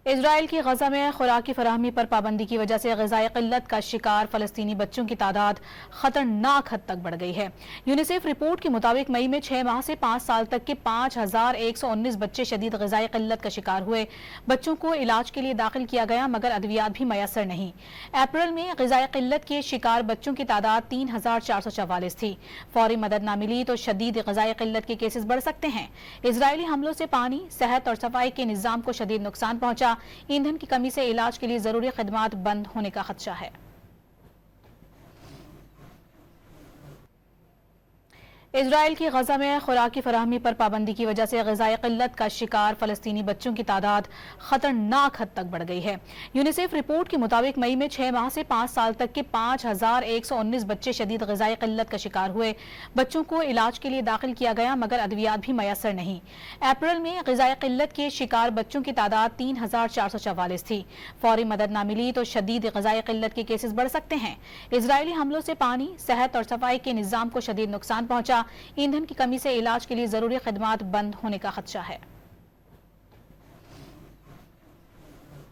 اسرائیل کی غزہ میں خوراک کی فراہمی پر پابندی کی وجہ سے غذائی قلت کا شکار فلسطینی بچوں کی تعداد خطرناک حد تک بڑھ گئی ہے۔ یونیسیف رپورٹ کے مطابق مئی میں 6 ماہ سے 5 سال تک کے 5119 بچے شدید غذائی قلت کا شکار ہوئے۔ بچوں کو علاج کے لیے داخل کیا گیا مگر ادویات بھی میسر نہیں۔ اپریل میں غذائی قلت کے شکار بچوں کی تعداد 3444 تھی۔ فوری مدد نہ ملی تو شدید غذائی قلت کے کیسز بڑھ سکتے ہیں۔ اسرائیلی حملوں سے پانی، صحت اور صفائی کے نظام کو شدید نقصان پہنچا۔ ایندھن کی کمی سے علاج کے لیے ضروری خدمات بند ہونے کا خدشہ ہے۔ اسرائیل کی غزہ میں خوراک کی فراہمی پر پابندی کی وجہ سے غذائی قلت کا شکار فلسطینی بچوں کی تعداد خطرناک حد تک بڑھ گئی ہے۔ یونیسیف رپورٹ کے مطابق مئی میں 6 ماہ سے 5 سال تک کے 5119 بچے شدید غذائی قلت کا شکار ہوئے۔ بچوں کو علاج کے لیے داخل کیا گیا مگر ادویات بھی میسر نہیں۔ اپریل میں غذائی قلت کے شکار بچوں کی تعداد 3444 تھی۔ فوری مدد نہ ملی تو شدید غذائی قلت کے کیسز بڑھ سکتے ہیں۔ اسرائیلی حملوں سے پانی، صحت اور صفائی کے نظام کو شدید نقصان پہنچا۔ ایندھن کی کمی سے علاج کے لیے ضروری خدمات بند ہونے کا خدشہ ہے۔